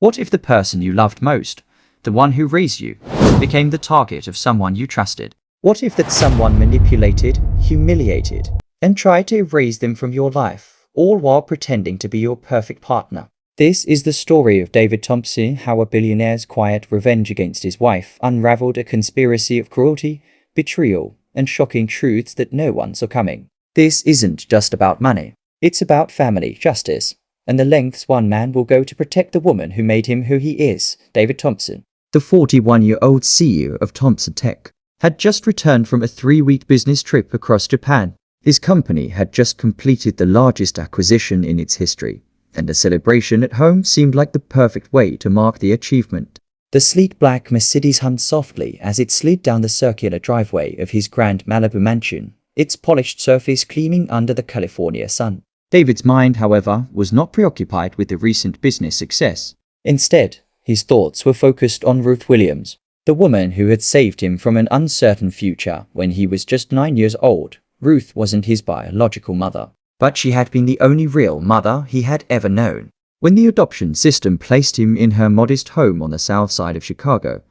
What if the person you loved most, the one who raised you, became the target of someone you trusted? What if that someone manipulated, humiliated, and tried to erase them from your life, all while pretending to be your perfect partner? This is the story of David Thompson, how a billionaire's quiet revenge against his wife unraveled a conspiracy of cruelty, betrayal, and shocking truths that no one saw coming. This isn't just about money. It's about family, justice, and the lengths one man will go to protect the woman who made him who he is. David Thompson, the 41-year-old CEO of Thompson Tech, had just returned from a 3-week business trip across Japan. His company had just completed the largest acquisition in its history, and a celebration at home seemed like the perfect way to mark the achievement. The sleek black Mercedes hummed softly as it slid down the circular driveway of his grand Malibu mansion, its polished surface gleaming under the California sun. David's mind, however, was not preoccupied with the recent business success. Instead, his thoughts were focused on Ruth Williams, the woman who had saved him from an uncertain future when he was just 9 years old. Ruth wasn't his biological mother, but she had been the only real mother he had ever known. When the adoption system placed him in her modest home on the south side of Chicago,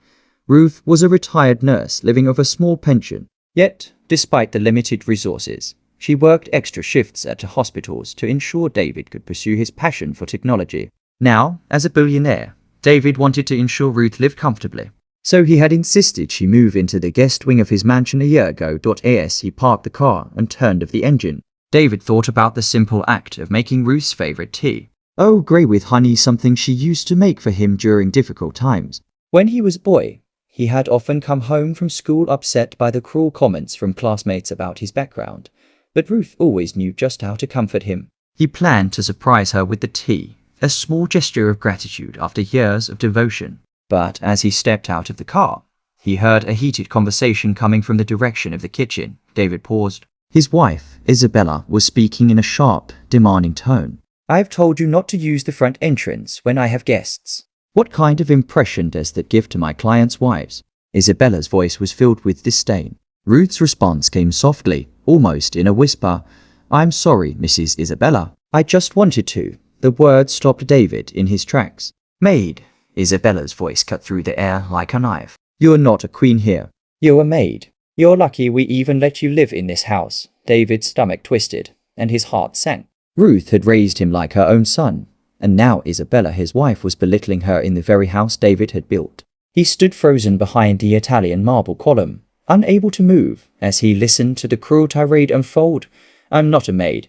Ruth was a retired nurse living off a small pension. Yet, despite the limited resources, she worked extra shifts at hospitals to ensure David could pursue his passion for technology. Now, as a billionaire, David wanted to ensure Ruth lived comfortably. So he had insisted she move into the guest wing of his mansion a year ago. As he parked the car and turned off the engine, David thought about the simple act of making Ruth's favorite tea. Oh, grey with honey, something she used to make for him during difficult times. When he was a boy, he had often come home from school upset by the cruel comments from classmates about his background, but Ruth always knew just how to comfort him. He planned to surprise her with the tea, a small gesture of gratitude after years of devotion. But as he stepped out of the car, he heard a heated conversation coming from the direction of the kitchen. David paused. His wife, Isabella, was speaking in a sharp, demanding tone. "I've told you not to use the front entrance when I have guests. What kind of impression does that give to my clients' wives?" Isabella's voice was filled with disdain. Ruth's response came softly, almost in a whisper. "I'm sorry, Mrs. Isabella. I just wanted to." The words stopped David in his tracks. "Maid," Isabella's voice cut through the air like a knife. "You're not a queen here. You're a maid. You're lucky we even let you live in this house." David's stomach twisted, and his heart sank. Ruth had raised him like her own son, and now Isabella, his wife, was belittling her in the very house David had built. He stood frozen behind the Italian marble column, unable to move, as he listened to the cruel tirade unfold. "I'm not a maid."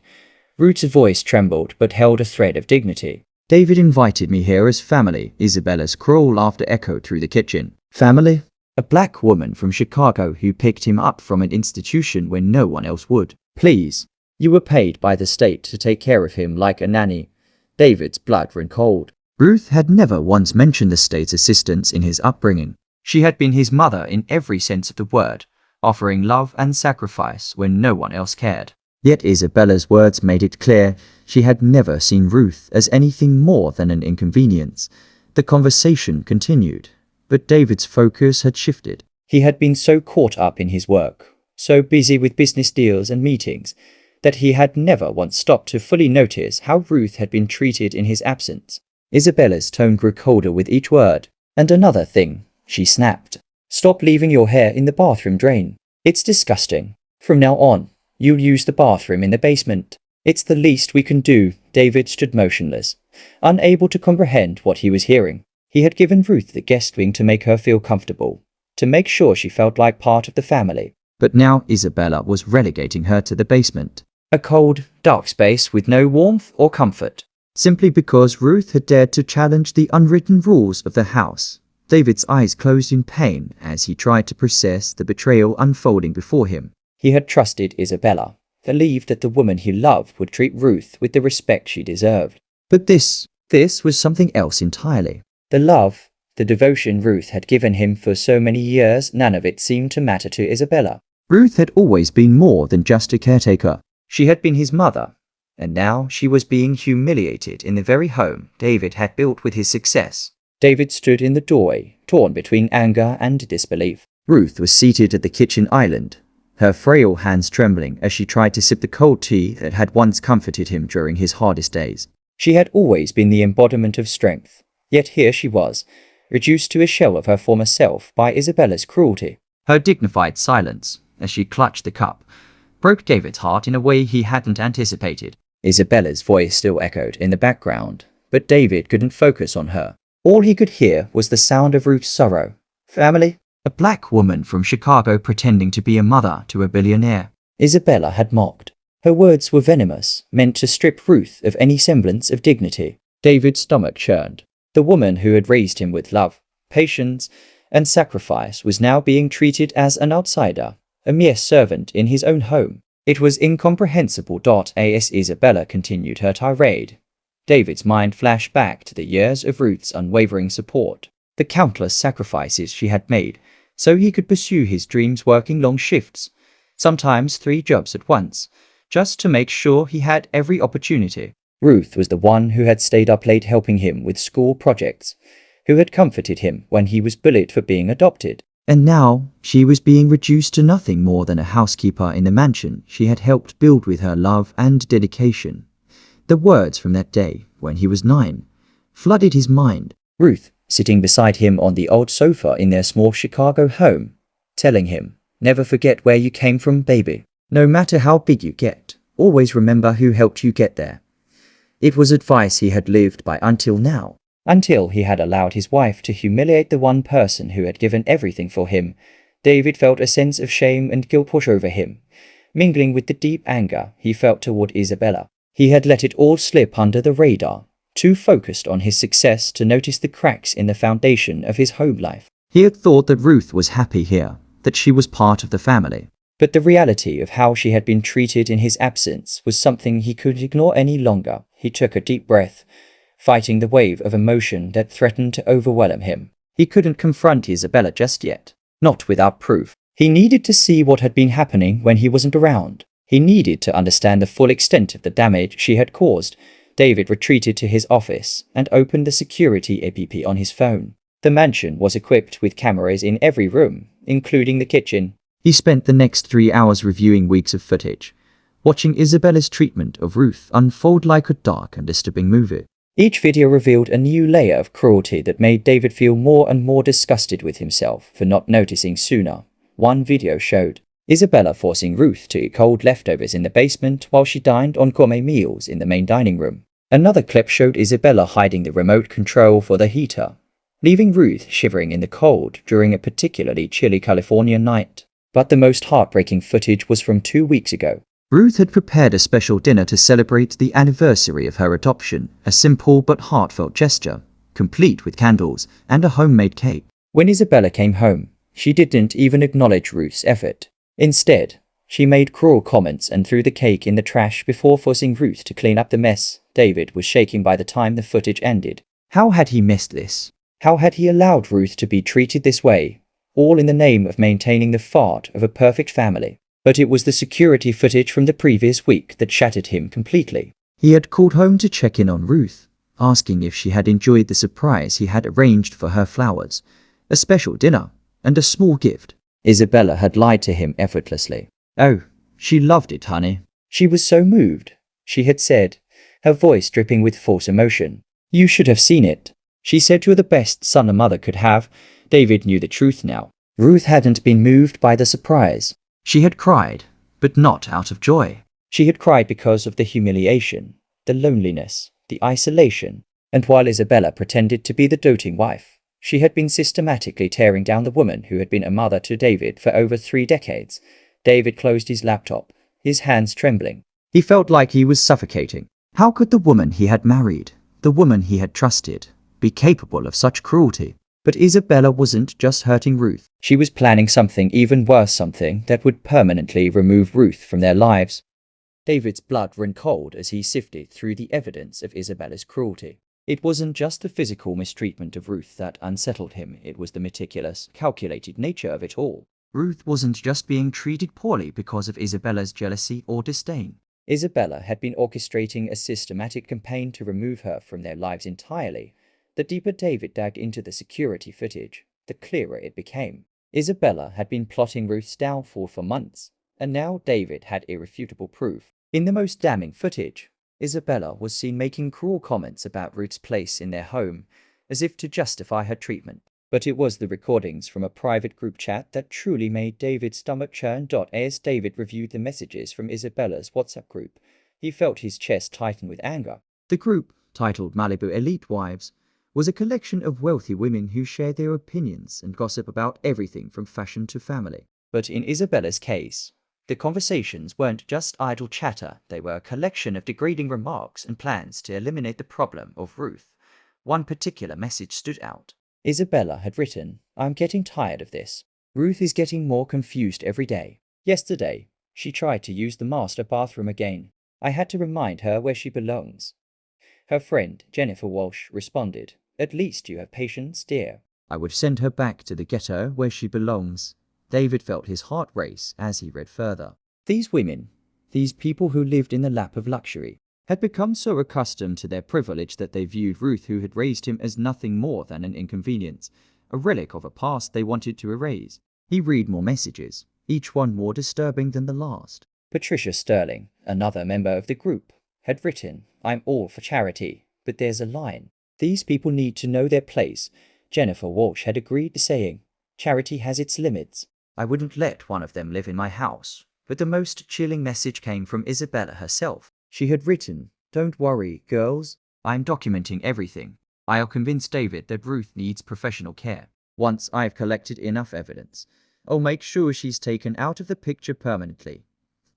Ruth's voice trembled but held a thread of dignity. "David invited me here as family." Isabella's cruel laughter echoed through the kitchen. "Family?" A black woman from Chicago who picked him up from an institution when no one else would. "Please. You were paid by the state to take care of him like a nanny." David's blood ran cold. Ruth had never once mentioned the state's assistance in his upbringing. She had been his mother in every sense of the word, offering love and sacrifice when no one else cared. Yet Isabella's words made it clear she had never seen Ruth as anything more than an inconvenience. The conversation continued, but David's focus had shifted. He had been so caught up in his work, so busy with business deals and meetings, that he had never once stopped to fully notice how Ruth had been treated in his absence. Isabella's tone grew colder with each word. "And another thing," she snapped. "Stop leaving your hair in the bathroom drain. It's disgusting. From now on, you'll use the bathroom in the basement." "It's the least we can do." David stood motionless, unable to comprehend what he was hearing. He had given Ruth the guest wing to make her feel comfortable, to make sure she felt like part of the family. But now Isabella was relegating her to the basement. A cold, dark space with no warmth or comfort. Simply because Ruth had dared to challenge the unwritten rules of the house. David's eyes closed in pain as he tried to process the betrayal unfolding before him. He had trusted Isabella, believed that the woman he loved would treat Ruth with the respect she deserved. But this was something else entirely. The love, the devotion Ruth had given him for so many years, none of it seemed to matter to Isabella. Ruth had always been more than just a caretaker. She had been his mother, and now she was being humiliated in the very home David had built with his success. David stood in the doorway, torn between anger and disbelief. Ruth was seated at the kitchen island, her frail hands trembling as she tried to sip the cold tea that had once comforted him during his hardest days. She had always been the embodiment of strength, Yet here she was, reduced to a shell of her former self by Isabella's cruelty. Her dignified silence, as she clutched the cup, broke David's heart in a way he hadn't anticipated. Isabella's voice still echoed in the background, but David couldn't focus on her. All he could hear was the sound of Ruth's sorrow. Family? A black woman from Chicago pretending to be a mother to a billionaire. Isabella had mocked. Her words were venomous, meant to strip Ruth of any semblance of dignity. David's stomach churned. The woman who had raised him with love, patience, and sacrifice was now being treated as an outsider, a mere servant in his own home. It was incomprehensible. As Isabella continued her tirade, David's mind flashed back to the years of Ruth's unwavering support, the countless sacrifices she had made so he could pursue his dreams, working long shifts, sometimes 3 jobs at once, just to make sure he had every opportunity. Ruth was the one who had stayed up late helping him with school projects, who had comforted him when he was bullied for being adopted. And now she was being reduced to nothing more than a housekeeper in the mansion she had helped build with her love and dedication. The words from that day, when he was 9, flooded his mind. Ruth, sitting beside him on the old sofa in their small Chicago home, telling him, "Never forget where you came from, baby. No matter how big you get, always remember who helped you get there." It was advice he had lived by until now. Until he had allowed his wife to humiliate the one person who had given everything for him, David felt a sense of shame and guilt wash over him, mingling with the deep anger he felt toward Isabella. He had let it all slip under the radar, too focused on his success to notice the cracks in the foundation of his home life. He had thought that Ruth was happy here, that she was part of the family. But the reality of how she had been treated in his absence was something he couldn't ignore any longer. He took a deep breath, fighting the wave of emotion that threatened to overwhelm him. He couldn't confront Isabella just yet, not without proof. He needed to see what had been happening when he wasn't around. He needed to understand the full extent of the damage she had caused. David retreated to his office and opened the security app on his phone. The mansion was equipped with cameras in every room, including the kitchen. He spent the next 3 hours reviewing weeks of footage, watching Isabella's treatment of Ruth unfold like a dark and disturbing movie. Each video revealed a new layer of cruelty that made David feel more and more disgusted with himself for not noticing sooner. One video showed Isabella forcing Ruth to eat cold leftovers in the basement while she dined on gourmet meals in the main dining room. Another clip showed Isabella hiding the remote control for the heater, leaving Ruth shivering in the cold during a particularly chilly California night. But the most heartbreaking footage was from 2 weeks ago. Ruth had prepared a special dinner to celebrate the anniversary of her adoption, a simple but heartfelt gesture, complete with candles and a homemade cake. When Isabella came home, she didn't even acknowledge Ruth's effort. Instead, she made cruel comments and threw the cake in the trash before forcing Ruth to clean up the mess. David was shaking by the time the footage ended. How had he missed this? How had he allowed Ruth to be treated this way, all in the name of maintaining the facade of a perfect family? But it was the security footage from the previous week that shattered him completely. He had called home to check in on Ruth, asking if she had enjoyed the surprise he had arranged for her: flowers, a special dinner, and a small gift. Isabella had lied to him effortlessly. "Oh, she loved it, honey." She was so moved, she had said, her voice dripping with false emotion. "You should have seen it," she said, to the best son a mother could have. David knew the truth now. Ruth hadn't been moved by the surprise. She had cried, but not out of joy. She had cried because of the humiliation, the loneliness, the isolation. And while Isabella pretended to be the doting wife, she had been systematically tearing down the woman who had been a mother to David for over 3 decades. David closed his laptop, his hands trembling. He felt like he was suffocating. How could the woman he had married, the woman he had trusted, be capable of such cruelty? But Isabella wasn't just hurting Ruth. She was planning something even worse, something that would permanently remove Ruth from their lives. David's blood ran cold as he sifted through the evidence of Isabella's cruelty. It wasn't just the physical mistreatment of Ruth that unsettled him, it was the meticulous, calculated nature of it all. Ruth wasn't just being treated poorly because of Isabella's jealousy or disdain. Isabella had been orchestrating a systematic campaign to remove her from their lives entirely. The deeper David dug into the security footage, the clearer it became. Isabella had been plotting Ruth's downfall for months, and now David had irrefutable proof. In the most damning footage, Isabella was seen making cruel comments about Ruth's place in their home, as if to justify her treatment. But it was the recordings from a private group chat that truly made David's stomach churn. As David reviewed the messages from Isabella's WhatsApp group, he felt his chest tighten with anger. The group, titled Malibu Elite Wives, was a collection of wealthy women who shared their opinions and gossip about everything from fashion to family. But in Isabella's case, the conversations weren't just idle chatter, they were a collection of degrading remarks and plans to eliminate the problem of Ruth. One particular message stood out. Isabella had written, "I'm getting tired of this. Ruth is getting more confused every day. Yesterday, she tried to use the master bathroom again. I had to remind her where she belongs." Her friend, Jennifer Walsh, responded, "At least you have patience, dear." I would send her back to the ghetto where she belongs. David felt his heart race as he read further. These women, these people who lived in the lap of luxury, had become so accustomed to their privilege that they viewed Ruth, who had raised him, as nothing more than an inconvenience, a relic of a past they wanted to erase. He read more messages, each one more disturbing than the last. Patricia Sterling, another member of the group, had written, "I'm all for charity, but there's a line. These people need to know their place." Jennifer Walsh had agreed, saying, "Charity has its limits. I wouldn't let one of them live in my house." But the most chilling message came from Isabella herself. She had written, "Don't worry, girls. I'm documenting everything. I'll convince David that Ruth needs professional care. Once I've collected enough evidence, I'll make sure she's taken out of the picture permanently."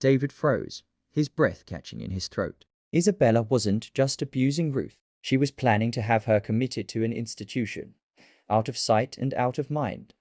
David froze, his breath catching in his throat. Isabella wasn't just abusing Ruth. She was planning to have her committed to an institution, out of sight and out of mind,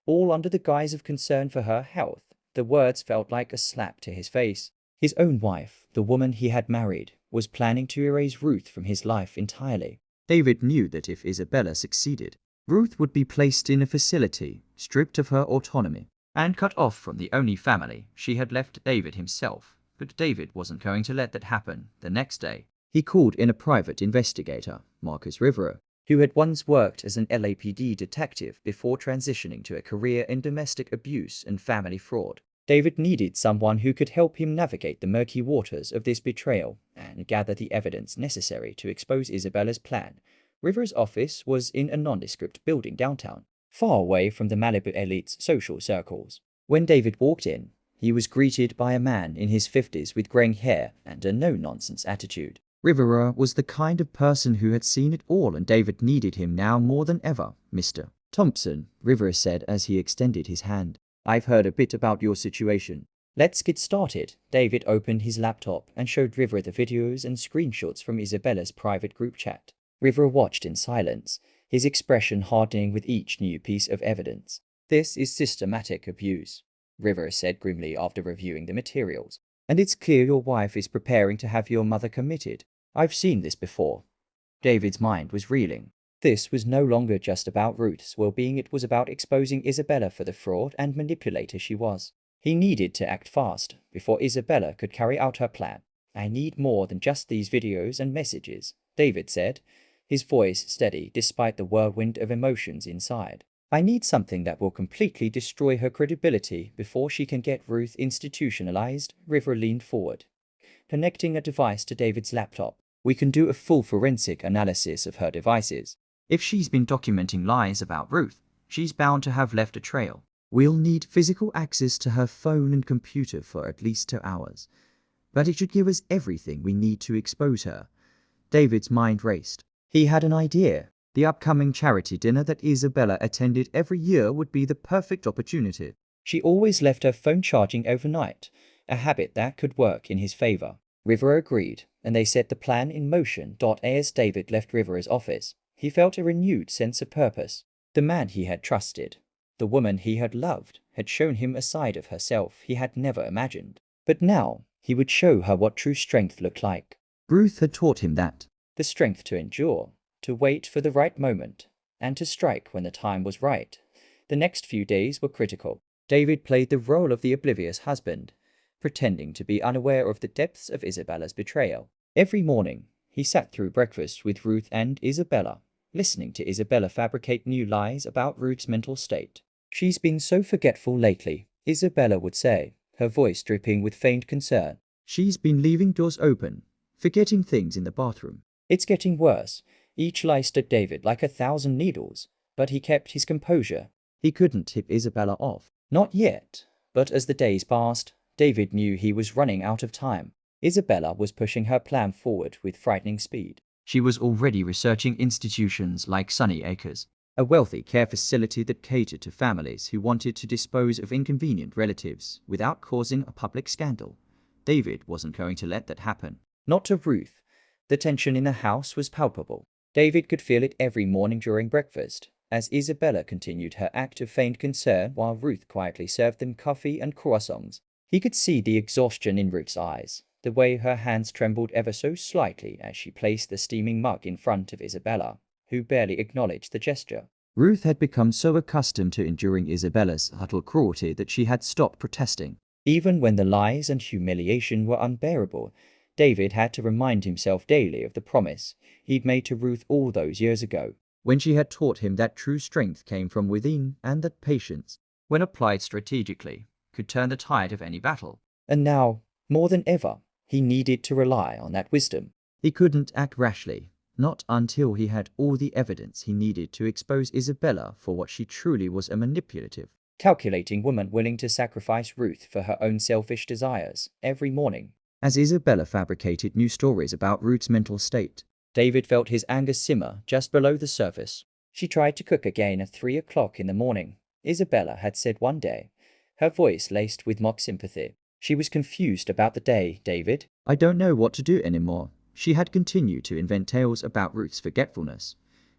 all under the guise of concern for her health. The words felt like a slap to his face. His own wife, the woman he had married, was planning to erase Ruth from his life entirely. David knew that if Isabella succeeded, Ruth would be placed in a facility, stripped of her autonomy, and cut off from the only family she had left, David himself. But David wasn't going to let that happen. The next day, he called in a private investigator, Marcus Rivera, who had once worked as an LAPD detective before transitioning to a career in domestic abuse and family fraud. David needed someone who could help him navigate the murky waters of this betrayal and gather the evidence necessary to expose Isabella's plan. Rivera's office was in a nondescript building downtown, far away from the Malibu elite's social circles. When David walked in, he was greeted by a man in his 50s with graying hair and a no-nonsense attitude. Rivera was the kind of person who had seen it all, and David needed him now more than ever. "Mr. Thompson," Rivera said as he extended his hand, "I've heard a bit about your situation." "Let's get started." David opened his laptop and showed Rivera the videos and screenshots from Isabella's private group chat. Rivera watched in silence, his expression hardening with each new piece of evidence. "This is systematic abuse," Rivera said grimly after reviewing the materials. "And it's clear your wife is preparing to have your mother committed. I've seen this before." David's mind was reeling. This was no longer just about Ruth's well-being, it was about exposing Isabella for the fraud and manipulator she was. He needed to act fast, before Isabella could carry out her plan. "I need more than just these videos and messages," David said, his voice steady despite the whirlwind of emotions inside. "I need something that will completely destroy her credibility before she can get Ruth institutionalized." Rivera leaned forward, connecting a device to David's laptop. "We can do a full forensic analysis of her devices. If she's been documenting lies about Ruth, she's bound to have left a trail. We'll need physical access to her phone and computer for at least 2 hours. But it should give us everything we need to expose her." David's mind raced. He had an idea. The upcoming charity dinner that Isabella attended every year would be the perfect opportunity. She always left her phone charging overnight, a habit that could work in his favor. Rivera agreed, and they set the plan in motion. As David left Rivera's office, he felt a renewed sense of purpose. The man he had trusted, the woman he had loved, had shown him a side of herself he had never imagined. But now, he would show her what true strength looked like. Ruth had taught him that. The strength to endure, to wait for the right moment, and to strike when the time was right. The next few days were critical. David played the role of the oblivious husband, pretending to be unaware of the depths of Isabella's betrayal. Every morning, he sat through breakfast with Ruth and Isabella, listening to Isabella fabricate new lies about Ruth's mental state. "She's been so forgetful lately," Isabella would say, her voice dripping with faint concern. "She's been leaving doors open, forgetting things in the bathroom." "It's getting worse." Each lie stood David like 1,000 needles, but he kept his composure. He couldn't tip Isabella off. Not yet. But as the days passed, David knew he was running out of time. Isabella was pushing her plan forward with frightening speed. She was already researching institutions like Sunny Acres, a wealthy care facility that catered to families who wanted to dispose of inconvenient relatives without causing a public scandal. David wasn't going to let that happen. Not to Ruth. The tension in the house was palpable. David could feel it every morning during breakfast, as Isabella continued her act of feigned concern while Ruth quietly served them coffee and croissants. He could see the exhaustion in Ruth's eyes, the way her hands trembled ever so slightly as she placed the steaming mug in front of Isabella, who barely acknowledged the gesture. Ruth had become so accustomed to enduring Isabella's subtle cruelty that she had stopped protesting. Even when the lies and humiliation were unbearable, David had to remind himself daily of the promise he'd made to Ruth all those years ago, when she had taught him that true strength came from within and that patience, when applied strategically, could turn the tide of any battle. And now, more than ever, he needed to rely on that wisdom. He couldn't act rashly, not until he had all the evidence he needed to expose Isabella for what she truly was, a manipulative, calculating woman willing to sacrifice Ruth for her own selfish desires every morning. As Isabella fabricated new stories about Ruth's mental state, David felt his anger simmer just below the surface. She tried to cook again at 3 o'clock in the morning, Isabella had said one day, her voice laced with mock sympathy. She was confused about the day, David. I don't know what to do anymore. She had continued to invent tales about Ruth's forgetfulness,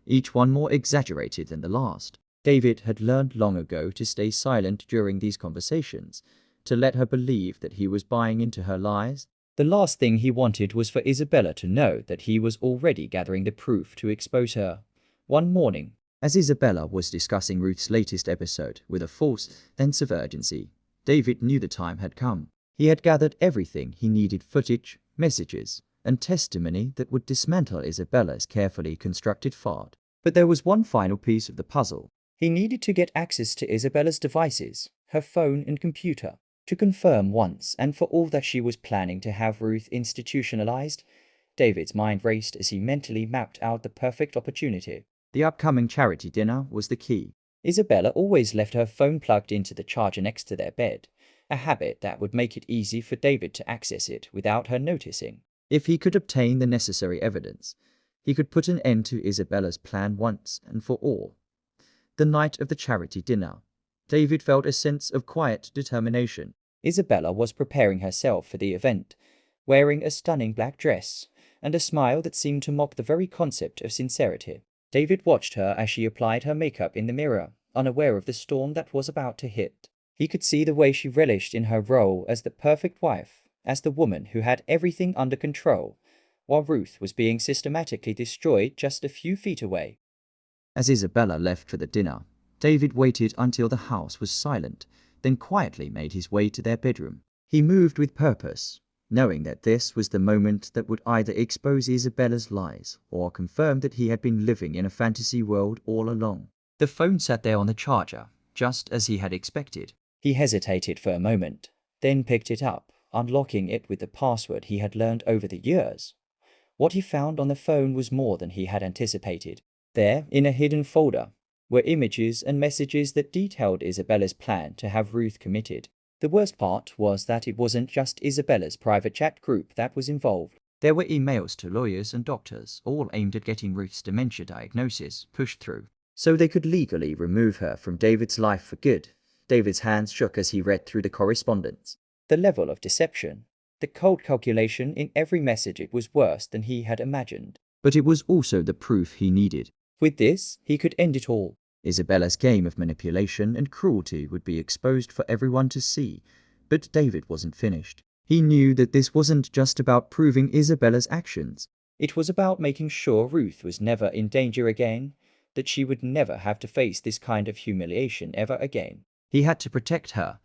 each one more exaggerated than the last. David had learned long ago to stay silent during these conversations, to let her believe that he was buying into her lies. The last thing he wanted was for Isabella to know that he was already gathering the proof to expose her. One morning, as Isabella was discussing Ruth's latest episode with a false sense of urgency, David knew the time had come. He had gathered everything he needed: footage, messages, and testimony that would dismantle Isabella's carefully constructed farce. But there was one final piece of the puzzle. He needed to get access to Isabella's devices, her phone and computer, to confirm once and for all that she was planning to have Ruth institutionalized. David's mind raced as he mentally mapped out the perfect opportunity. The upcoming charity dinner was the key. Isabella always left her phone plugged into the charger next to their bed, a habit that would make it easy for David to access it without her noticing. If he could obtain the necessary evidence, he could put an end to Isabella's plan once and for all. The night of the charity dinner, David felt a sense of quiet determination. Isabella was preparing herself for the event, wearing a stunning black dress and a smile that seemed to mock the very concept of sincerity. David watched her as she applied her makeup in the mirror, unaware of the storm that was about to hit. He could see the way she relished in her role as the perfect wife, as the woman who had everything under control, while Ruth was being systematically destroyed just a few feet away. As Isabella left for the dinner, David waited until the house was silent, then quietly made his way to their bedroom. He moved with purpose, knowing that this was the moment that would either expose Isabella's lies or confirm that he had been living in a fantasy world all along. The phone sat there on the charger, just as he had expected. He hesitated for a moment, then picked it up, unlocking it with the password he had learned over the years. What he found on the phone was more than he had anticipated. There, in a hidden folder, were images and messages that detailed Isabella's plan to have Ruth committed. The worst part was that it wasn't just Isabella's private chat group that was involved. There were emails to lawyers and doctors, all aimed at getting Ruth's dementia diagnosis pushed through, so they could legally remove her from David's life for good. David's hands shook as he read through the correspondence. The level of deception, the cold calculation in every message, it was worse than he had imagined. But it was also the proof he needed. With this, he could end it all. Isabella's game of manipulation and cruelty would be exposed for everyone to see, but David wasn't finished. He knew that this wasn't just about proving Isabella's actions. It was about making sure Ruth was never in danger again, that she would never have to face this kind of humiliation ever again. He had to protect her,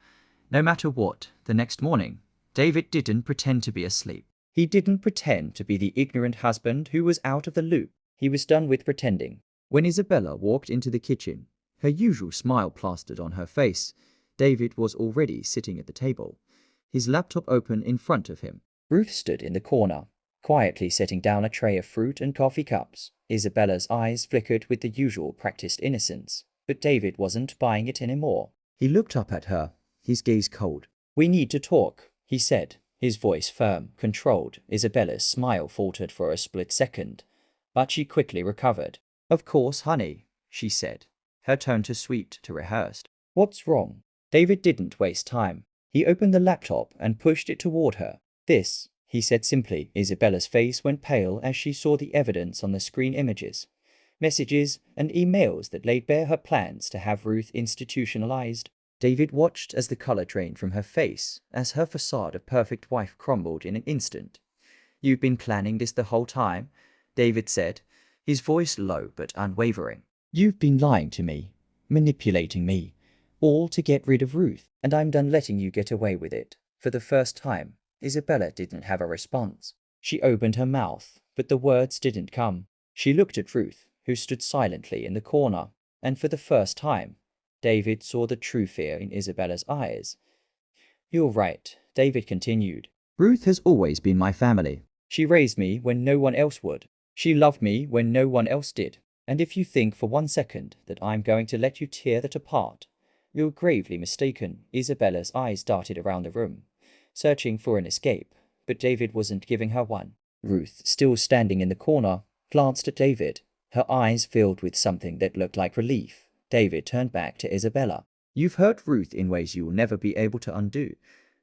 no matter what. The next morning, David didn't pretend to be asleep. He didn't pretend to be the ignorant husband who was out of the loop. He was done with pretending. When Isabella walked into the kitchen, her usual smile plastered on her face, David was already sitting at the table, his laptop open in front of him. Ruth stood in the corner, quietly setting down a tray of fruit and coffee cups. Isabella's eyes flickered with the usual practiced innocence, but David wasn't buying it anymore. He looked up at her, his gaze cold. "We need to talk," he said, his voice firm, controlled. Isabella's smile faltered for a split second, but she quickly recovered. "Of course, honey," she said, her tone too sweet to rehearsed. "What's wrong?" David didn't waste time. He opened the laptop and pushed it toward her. "This," he said simply. Isabella's face went pale as she saw the evidence on the screen: images, messages, and emails that laid bare her plans to have Ruth institutionalized. David watched as the color drained from her face, as her facade of perfect wife crumbled in an instant. "You've been planning this the whole time," David said, his voice low but unwavering. "You've been lying to me, manipulating me, all to get rid of Ruth, and I'm done letting you get away with it." For the first time, Isabella didn't have a response. She opened her mouth, but the words didn't come. She looked at Ruth, who stood silently in the corner, and for the first time, David saw the true fear in Isabella's eyes. "You're right," David continued. Ruth has always been my family. "She raised me when no one else would. She loved me when no one else did. And if you think for one second that I'm going to let you tear that apart, you're gravely mistaken." Isabella's eyes darted around the room, searching for an escape, but David wasn't giving her one. Ruth, still standing in the corner, glanced at David, her eyes filled with something that looked like relief. David turned back to Isabella. "You've hurt Ruth in ways you will never be able to undo,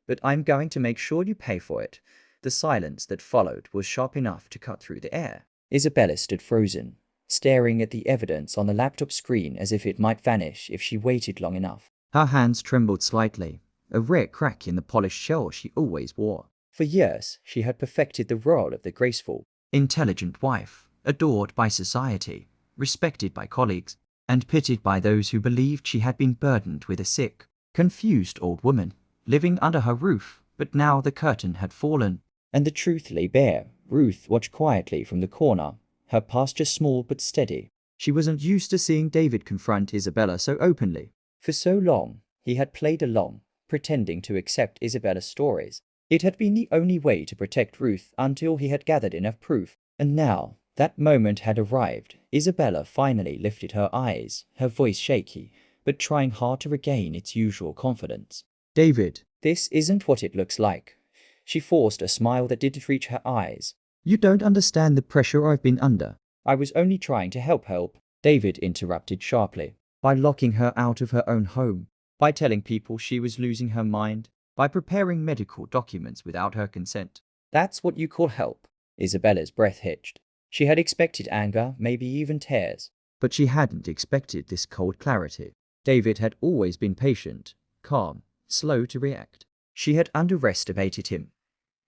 but I'm going to make sure you pay for it." The silence that followed was sharp enough to cut through the air. Isabella stood frozen, staring at the evidence on the laptop screen as if it might vanish if she waited long enough. Her hands trembled slightly, a rare crack in the polished shell she always wore. For years, she had perfected the role of the graceful, intelligent wife, adored by society, respected by colleagues, and pitied by those who believed she had been burdened with a sick, confused old woman living under her roof. But now the curtain had fallen, and the truth lay bare. Ruth watched quietly from the corner, her posture small but steady. She wasn't used to seeing David confront Isabella so openly. For so long, he had played along, pretending to accept Isabella's stories. It had been the only way to protect Ruth until he had gathered enough proof. And now, that moment had arrived. Isabella finally lifted her eyes, her voice shaky, but trying hard to regain its usual confidence. "David, this isn't what it looks like." She forced a smile that didn't reach her eyes. "You don't understand the pressure I've been under." "I was only trying to help," David interrupted sharply. "By locking her out of her own home, by telling people she was losing her mind, by preparing medical documents without her consent." "That's what you call help?" Isabella's breath hitched. She had expected anger, maybe even tears. But she hadn't expected this cold clarity. David had always been patient, calm, slow to react. She had underestimated him.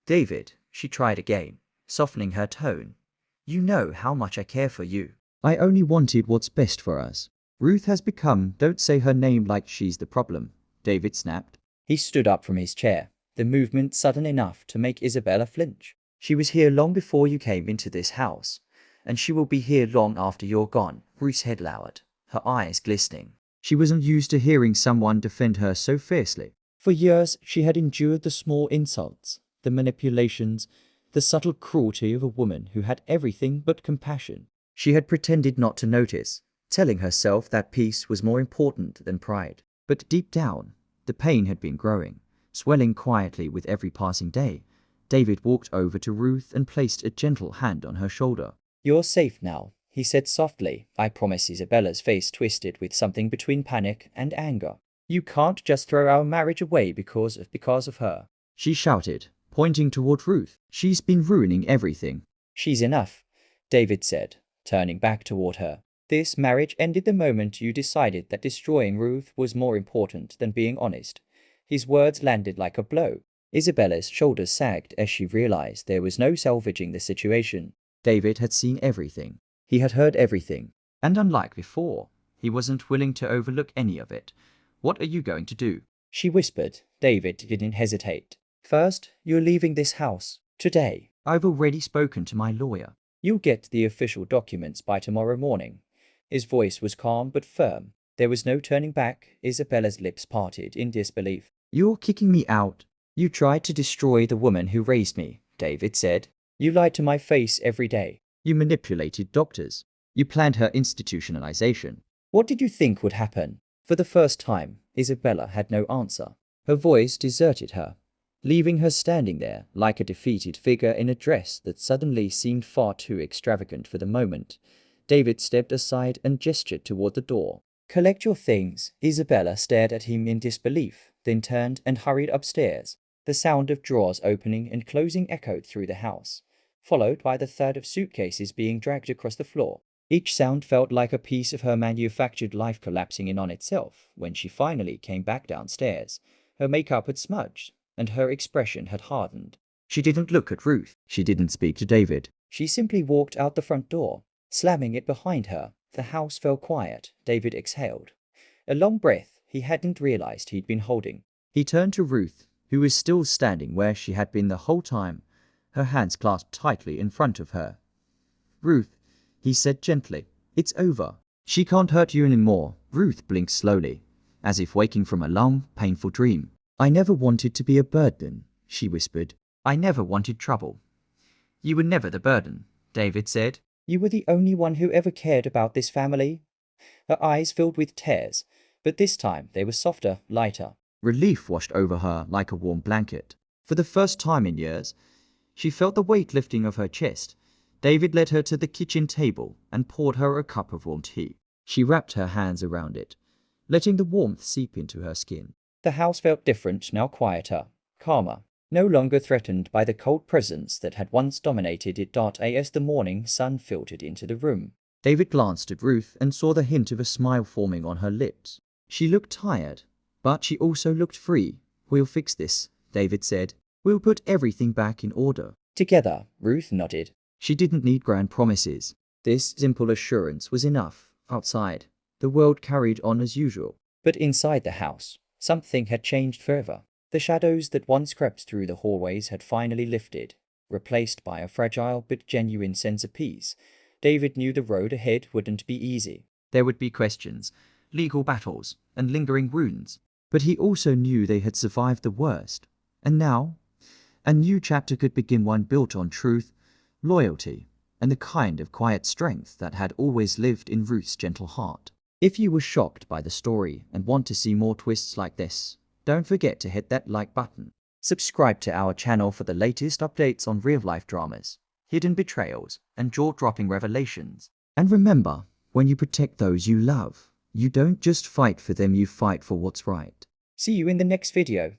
"David," she tried again, softening her tone, "you know how much I care for you." "I only wanted what's best for us. Ruth has become..." "Don't say her name like she's the problem," David snapped. He stood up from his chair, the movement sudden enough to make Isabella flinch. "She was here long before you came into this house, and she will be here long after you're gone." Ruth's head lowered, her eyes glistening. She wasn't used to hearing someone defend her so fiercely. For years, she had endured the small insults, the manipulations, the subtle cruelty of a woman who had everything but compassion. She had pretended not to notice, telling herself that peace was more important than pride. But deep down, the pain had been growing, swelling quietly with every passing day. David walked over to Ruth and placed a gentle hand on her shoulder. "You're safe now," he said softly. "I promise." Isabella's face twisted with something between panic and anger. "You can't just throw our marriage away because of her," she shouted, pointing toward Ruth. "She's been ruining everything." "She's enough," David said, turning back toward her. "This marriage ended the moment you decided that destroying Ruth was more important than being honest." His words landed like a blow. Isabella's shoulders sagged as she realized there was no salvaging the situation. David had seen everything. He had heard everything. And unlike before, he wasn't willing to overlook any of it. "What are you going to do?" she whispered. David didn't hesitate. "First, you're leaving this house. Today." "I've already spoken to my lawyer." "You'll get the official documents by tomorrow morning." His voice was calm but firm. There was no turning back. Isabella's lips parted in disbelief. "You're kicking me out?" "You tried to destroy the woman who raised me," David said. You lied to my face every day. You manipulated doctors. You planned her institutionalization. What did you think would happen? For the first time, Isabella had no answer. Her voice deserted her, leaving her standing there like a defeated figure in a dress that suddenly seemed far too extravagant for the moment. David stepped aside and gestured toward the door. Collect your things. Isabella stared at him in disbelief, then turned and hurried upstairs. The sound of drawers opening and closing echoed through the house, followed by the thud of suitcases being dragged across the floor. Each sound felt like a piece of her manufactured life collapsing in on itself. When she finally came back downstairs, her makeup had smudged, and her expression had hardened. She didn't look at Ruth. She didn't speak to David. She simply walked out the front door, slamming it behind her. The house fell quiet. David exhaled. A long breath he hadn't realized he'd been holding. He turned to Ruth, who was still standing where she had been the whole time, her hands clasped tightly in front of her. Ruth, he said gently, it's over. She can't hurt you anymore. Ruth blinked slowly, as if waking from a long, painful dream. I never wanted to be a burden, she whispered. I never wanted trouble. You were never the burden, David said. You were the only one who ever cared about this family. Her eyes filled with tears, but this time they were softer, lighter. Relief washed over her like a warm blanket. For the first time in years, she felt the weight lifting of her chest. David led her to the kitchen table and poured her a cup of warm tea. She wrapped her hands around it, letting the warmth seep into her skin. The house felt different, now quieter, calmer, no longer threatened by the cold presence that had once dominated it. As the morning sun filtered into the room, David glanced at Ruth and saw the hint of a smile forming on her lips. She looked tired, but she also looked free. We'll fix this, David said. We'll put everything back in order. Together, Ruth nodded. She didn't need grand promises. This simple assurance was enough. Outside, the world carried on as usual. But inside the house, something had changed forever. The shadows that once crept through the hallways had finally lifted, replaced by a fragile but genuine sense of peace. David knew the road ahead wouldn't be easy. There would be questions, legal battles, and lingering wounds. But he also knew they had survived the worst. And now, a new chapter could begin, one built on truth, loyalty, and the kind of quiet strength that had always lived in Ruth's gentle heart. If you were shocked by the story and want to see more twists like this, don't forget to hit that like button. Subscribe to our channel for the latest updates on real-life dramas, hidden betrayals, and jaw-dropping revelations. And remember, when you protect those you love, you don't just fight for them, you fight for what's right. See you in the next video.